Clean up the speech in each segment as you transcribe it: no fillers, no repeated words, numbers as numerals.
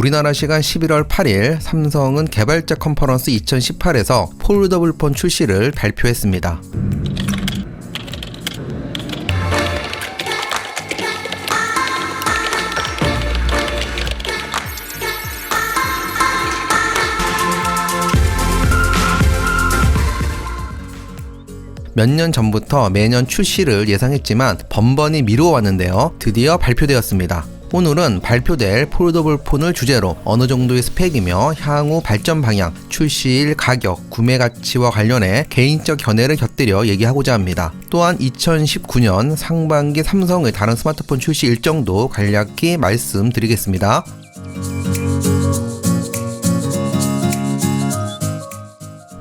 우리나라 시간 11월 8일 삼성은 개발자 컨퍼런스 2018에서 폴더블폰 출시를 발표했습니다. 몇 년 전부터 매년 출시를 예상했지만 번번이 미루어왔는데요. 드디어 발표되었습니다. 오늘은 발표될 폴더블 폰을 주제로 어느 정도의 스펙이며 향후 발전 방향, 출시일 가격, 구매 가치와 관련해 개인적 견해를 곁들여 얘기하고자 합니다. 또한 2019년 상반기 삼성의 다른 스마트폰 출시 일정도 간략히 말씀드리겠습니다.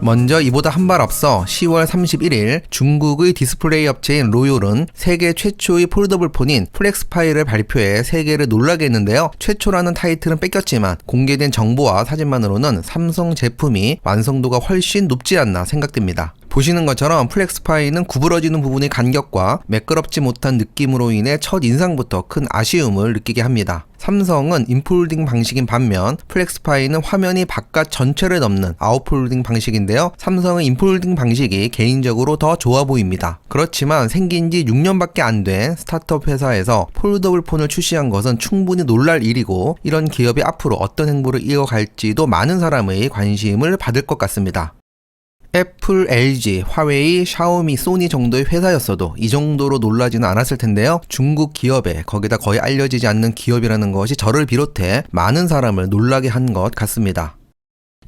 먼저 이보다 한 발 앞서 10월 31일 중국의 디스플레이 업체인 로요는 세계 최초의 폴더블 폰인 플렉스파이를 발표해 세계를 놀라게 했는데요. 최초라는 타이틀은 뺏겼지만 공개된 정보와 사진만으로는 삼성 제품이 완성도가 훨씬 높지 않나 생각됩니다. 보시는 것처럼 플렉스파이는 구부러지는 부분의 간격과 매끄럽지 못한 느낌으로 인해 첫 인상부터 큰 아쉬움을 느끼게 합니다. 삼성은 인폴딩 방식인 반면 플렉스파이는 화면이 바깥 전체를 넘는 아웃폴딩 방식인데요. 삼성의 인폴딩 방식이 개인적으로 더 좋아 보입니다. 그렇지만 생긴 지 6년밖에 안 된 스타트업 회사에서 폴더블 폰을 출시한 것은 충분히 놀랄 일이고 이런 기업이 앞으로 어떤 행보를 이어갈지도 많은 사람의 관심을 받을 것 같습니다. 애플, LG, 화웨이, 샤오미, 소니 정도의 회사였어도 이 정도로 놀라지는 않았을 텐데요. 중국 기업에 거기다 거의 알려지지 않는 기업이라는 것이 저를 비롯해 많은 사람을 놀라게 한 것 같습니다.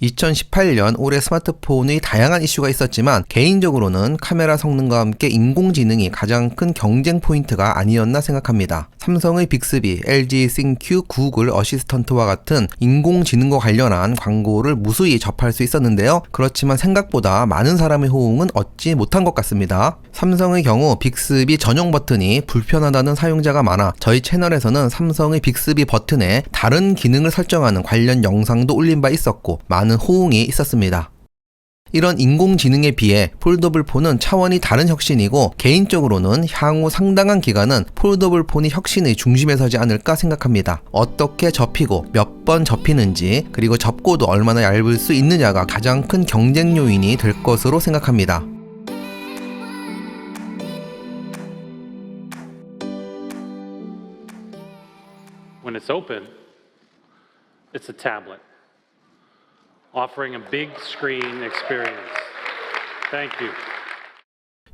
2018년 올해 스마트폰의 다양한 이슈가 있었지만 개인적으로는 카메라 성능과 함께 인공지능이 가장 큰 경쟁 포인트가 아니었나 생각합니다. 삼성의 빅스비, LG 싱큐, 구글 어시스턴트와 같은 인공지능과 관련한 광고를 무수히 접할 수 있었는데요. 그렇지만 생각보다 많은 사람의 호응은 얻지 못한 것 같습니다. 삼성의 경우 빅스비 전용 버튼이 불편하다는 사용자가 많아 저희 채널에서는 삼성의 빅스비 버튼에 다른 기능을 설정하는 관련 영상도 올린 바 있었고 많은 호응이 있었습니다. 이런 인공지능에 비해 폴더블 폰은 차원이 다른 혁신이고 개인적으로는 향후 상당한 기간은 폴더블 폰이 혁신의 중심에 서지 않을까 생각합니다. 어떻게 접히고 몇 번 접히는지 그리고 접고도 얼마나 얇을 수 있느냐가 가장 큰 경쟁 요인이 될 것으로 생각합니다. When it's open, it's a tablet. Offering a big screen experience. Thank you.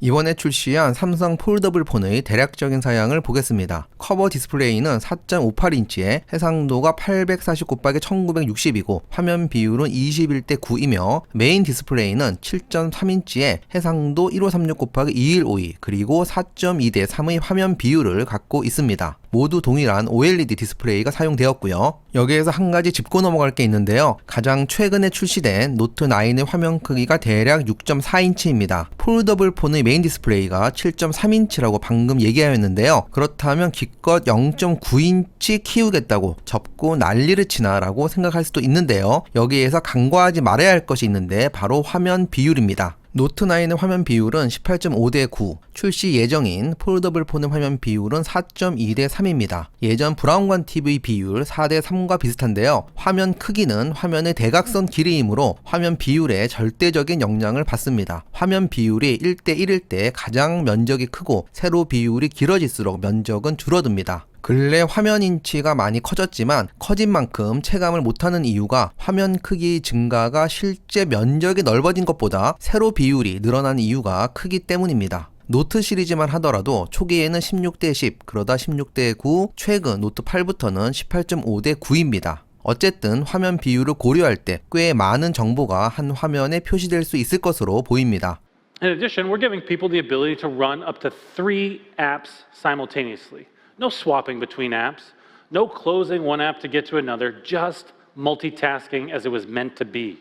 이번에 출시한 삼성 폴더블 폰의 대략적인 사양을 보겠습니다. 커버 디스플레이는 4.58인치에 해상도가 849×1960이고 화면 비율은 21:9이며 메인 디스플레이는 7.3인치에 해상도 1536×2152 그리고 4.2:3의 화면 비율을 갖고 있습니다. 모두 동일한 OLED 디스플레이가 사용되었고요. 여기에서 한 가지 짚고 넘어갈 게 있는데요. 가장 최근에 출시된 노트9의 화면 크기가 대략 6.4인치입니다. 폴더블 폰의 메인 디스플레이가 7.3인치라고 방금 얘기하였는데요. 그렇다면 기껏 0.9인치 키우겠다고 접고 난리를 치나 라고 생각할 수도 있는데요. 여기에서 간과하지 말아야 할 것이 있는데 바로 화면 비율입니다. 노트9의 화면 비율은 18.5:9, 출시 예정인 폴더블 폰의 화면 비율은 4.2:3입니다. 예전 브라운관 TV 비율 4:3과 비슷한데요. 화면 크기는 화면의 대각선 길이이므로 화면 비율에 절대적인 영향을 받습니다. 화면 비율이 1:1일 때 가장 면적이 크고 세로 비율이 길어질수록 면적은 줄어듭니다. 근래 화면 인치가 많이 커졌지만 커진 만큼 체감을 못하는 이유가 화면 크기 증가가 실제 면적이 넓어진 것보다 세로 비율이 늘어난 이유가 크기 때문입니다. 노트 시리즈만 하더라도 초기에는 16:10, 그러다 16:9, 최근 노트 8부터는 18.5:9입니다. 어쨌든 화면 비율을 고려할 때 꽤 많은 정보가 한 화면에 표시될 수 있을 것으로 보입니다. In addition, we're giving people the ability to run up to 3 apps simultaneously. No swapping between apps, no closing one app to get to another, just multitasking as it was meant to be.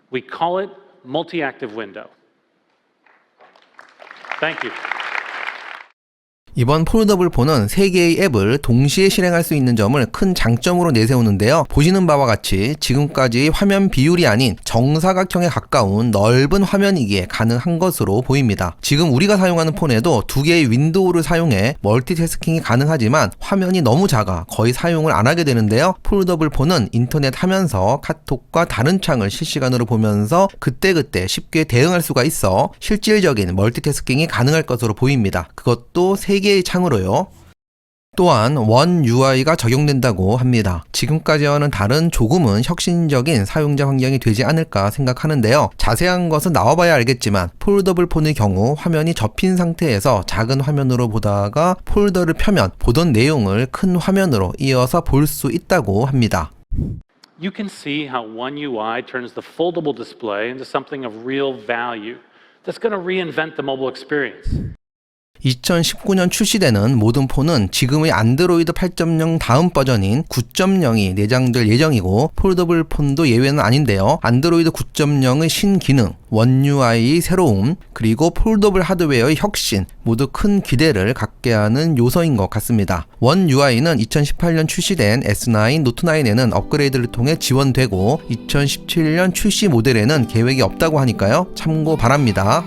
We call it multi-active window. Thank you. 이번 폴더블 폰은 3개의 앱을 동시에 실행할 수 있는 점을 큰 장점으로 내세우는데요. 보시는 바와 같이 지금까지 화면 비율이 아닌 정사각형에 가까운 넓은 화면이기에 가능한 것으로 보입니다. 지금 우리가 사용하는 폰에도 2개의 윈도우를 사용해 멀티태스킹이 가능하지만 화면이 너무 작아 거의 사용을 안 하게 되는데요. 폴더블 폰은 인터넷 하면서 카톡과 다른 창을 실시간으로 보면서 그때그때 쉽게 대응할 수가 있어 실질적인 멀티태스킹이 가능할 것으로 보입니다. 그것도 3개의 창으로요. 또한 원 UI가 적용된다고 합니다. 지금까지와는 다른 조금은 혁신적인 사용자 환경이 되지 않을까 생각하는데요. 자세한 것은 나와봐야 알겠지만 폴더블 폰의 경우 화면이 접힌 상태에서 작은 화면으로 보다가 폴더를 펴면 보던 내용을 큰 화면으로 이어서 볼 수 있다고 합니다. You can see how One UI turns the foldable display into something of real value that's going to reinvent the mobile experience. 2019년 출시되는 모든 폰은 지금의 안드로이드 8.0 다음 버전인 9.0이 내장될 예정이고 폴더블 폰도 예외는 아닌데요. 안드로이드 9.0의 신기능, 원 UI의 새로움, 그리고 폴더블 하드웨어의 혁신 모두 큰 기대를 갖게 하는 요소인 것 같습니다. 원 UI는 2018년 출시된 S9, 노트9에는 업그레이드를 통해 지원되고 2017년 출시 모델에는 계획이 없다고 하니까요. 참고 바랍니다.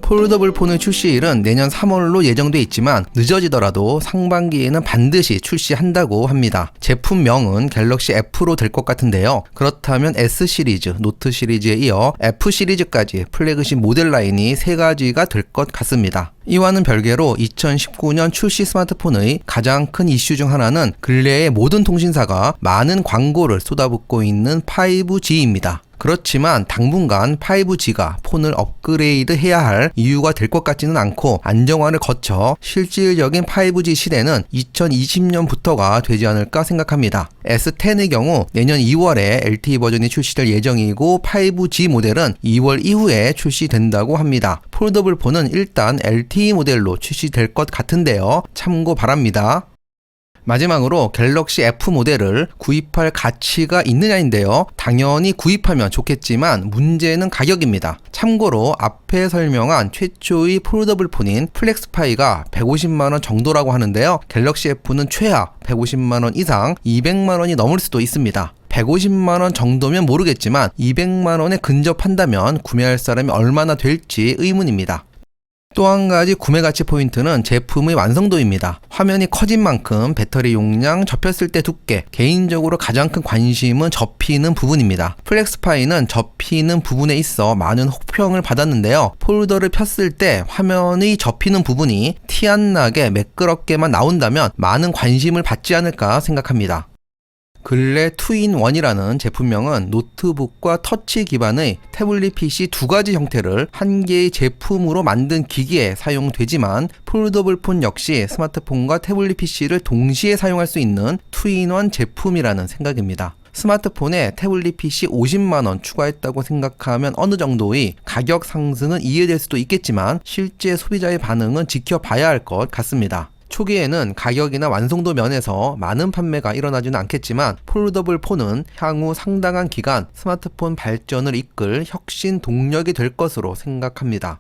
폴더블 폰의 출시일은 내년 3월로 예정돼 있지만 늦어지더라도 상반기에는 반드시 출시한다고 합니다. 제품명은 갤럭시 F로 될 것 같은데요. 그렇다면 S 시리즈, 노트 시리즈에 이어 F 시리즈까지 플래그십 모델 라인이 3가지가 될 것 같습니다. 이와는 별개로 2019년 출시 스마트폰의 가장 큰 이슈 중 하나는 근래에 모든 통신사가 많은 광고를 쏟아붓고 있는 5G입니다. 그렇지만 당분간 5G가 폰을 업그레이드 해야 할 이유가 될 것 같지는 않고 안정화를 거쳐 실질적인 5G 시대는 2020년부터가 되지 않을까 생각합니다. S10의 경우 내년 2월에 LTE 버전이 출시될 예정이고 5G 모델은 2월 이후에 출시된다고 합니다. 폴더블 폰은 일단 LTE 모델로 출시될 것 같은데요. 참고 바랍니다. 마지막으로 갤럭시 F 모델을 구입할 가치가 있느냐인데요. 당연히 구입하면 좋겠지만 문제는 가격입니다. 참고로 앞에 설명한 최초의 폴더블 폰인 플렉스파이가 150만원 정도라고 하는데요. 갤럭시 F는 최하 150만원 이상 200만원이 넘을 수도 있습니다. 150만원 정도면 모르겠지만 200만원에 근접한다면 구매할 사람이 얼마나 될지 의문입니다. 또 한 가지 구매 가치 포인트는 제품의 완성도입니다. 화면이 커진 만큼 배터리 용량, 접혔을 때 두께, 개인적으로 가장 큰 관심은 접히는 부분입니다. 플렉스파이는 접히는 부분에 있어 많은 혹평을 받았는데요. 폴더를 폈을 때 화면의 접히는 부분이 티 안 나게 매끄럽게만 나온다면 많은 관심을 받지 않을까 생각합니다. 근래 2-in-1이라는 제품명은 노트북과 터치 기반의 태블릿 PC 2가지 형태를 한 개의 제품으로 만든 기기에 사용되지만 폴더블 폰 역시 스마트폰과 태블릿 PC를 동시에 사용할 수 있는 2-in-1 제품이라는 생각입니다. 스마트폰에 태블릿 PC 50만원 추가했다고 생각하면 어느 정도의 가격 상승은 이해될 수도 있겠지만 실제 소비자의 반응은 지켜봐야 할 것 같습니다. 초기에는 가격이나 완성도 면에서 많은 판매가 일어나지는 않겠지만 폴더블 폰은 향후 상당한 기간 스마트폰 발전을 이끌 혁신 동력이 될 것으로 생각합니다.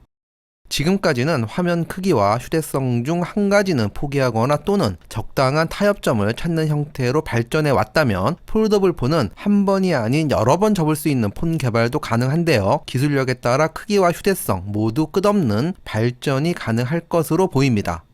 지금까지는 화면 크기와 휴대성 중 한 가지는 포기하거나 또는 적당한 타협점을 찾는 형태로 발전해 왔다면 폴더블 폰은 한 번이 아닌 여러 번 접을 수 있는 폰 개발도 가능한데요. 기술력에 따라 크기와 휴대성 모두 끝없는 발전이 가능할 것으로 보입니다.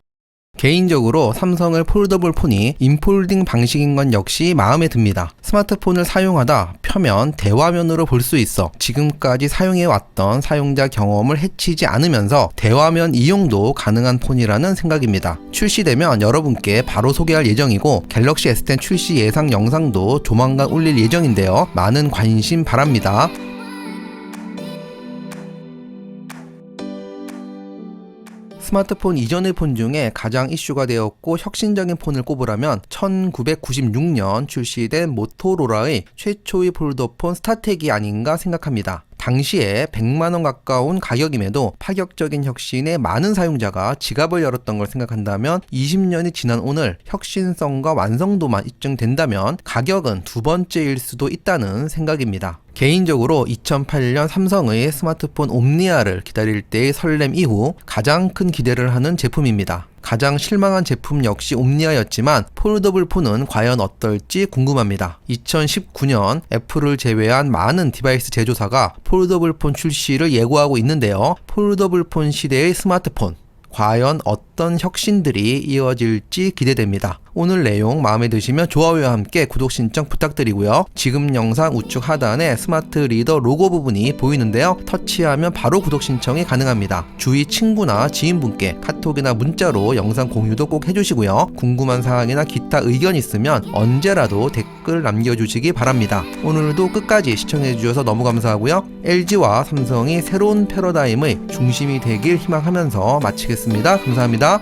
개인적으로 삼성의 폴더블 폰이 인폴딩 방식인 건 역시 마음에 듭니다. 스마트폰을 사용하다 펴면 대화면으로 볼 수 있어 지금까지 사용해왔던 사용자 경험을 해치지 않으면서 대화면 이용도 가능한 폰이라는 생각입니다. 출시되면 여러분께 바로 소개할 예정이고 갤럭시 S10 출시 예상 영상도 조만간 올릴 예정인데요. 많은 관심 바랍니다. 스마트폰 이전의 폰 중에 가장 이슈가 되었고 혁신적인 폰을 꼽으라면 1996년 출시된 모토로라의 최초의 폴더폰 스타텍이 아닌가 생각합니다. 당시에 100만원 가까운 가격임에도 파격적인 혁신에 많은 사용자가 지갑을 열었던 걸 생각한다면 20년이 지난 오늘 혁신성과 완성도만 입증된다면 가격은 두 번째일 수도 있다는 생각입니다. 개인적으로 2008년 삼성의 스마트폰 옴니아를 기다릴 때의 설렘 이후 가장 큰 기대를 하는 제품입니다. 가장 실망한 제품 역시 옴니아였지만 폴더블 폰은 과연 어떨지 궁금합니다. 2019년 애플을 제외한 많은 디바이스 제조사가 폴더블 폰 출시를 예고하고 있는데요. 폴더블 폰 시대의 스마트폰, 과연 어떤 혁신들이 이어질지 기대됩니다. 오늘 내용 마음에 드시면 좋아요와 함께 구독 신청 부탁드리고요. 지금 영상 우측 하단에 스마트 리더 로고 부분이 보이는데요. 터치하면 바로 구독 신청이 가능합니다. 주위 친구나 지인분께 카톡이나 문자로 영상 공유도 꼭 해주시고요. 궁금한 사항이나 기타 의견 있으면 언제라도 댓글 남겨주시기 바랍니다. 오늘도 끝까지 시청해주셔서 너무 감사하고요. LG와 삼성이 새로운 패러다임의 중심이 되길 희망하면서 마치겠습니다. 감사합니다.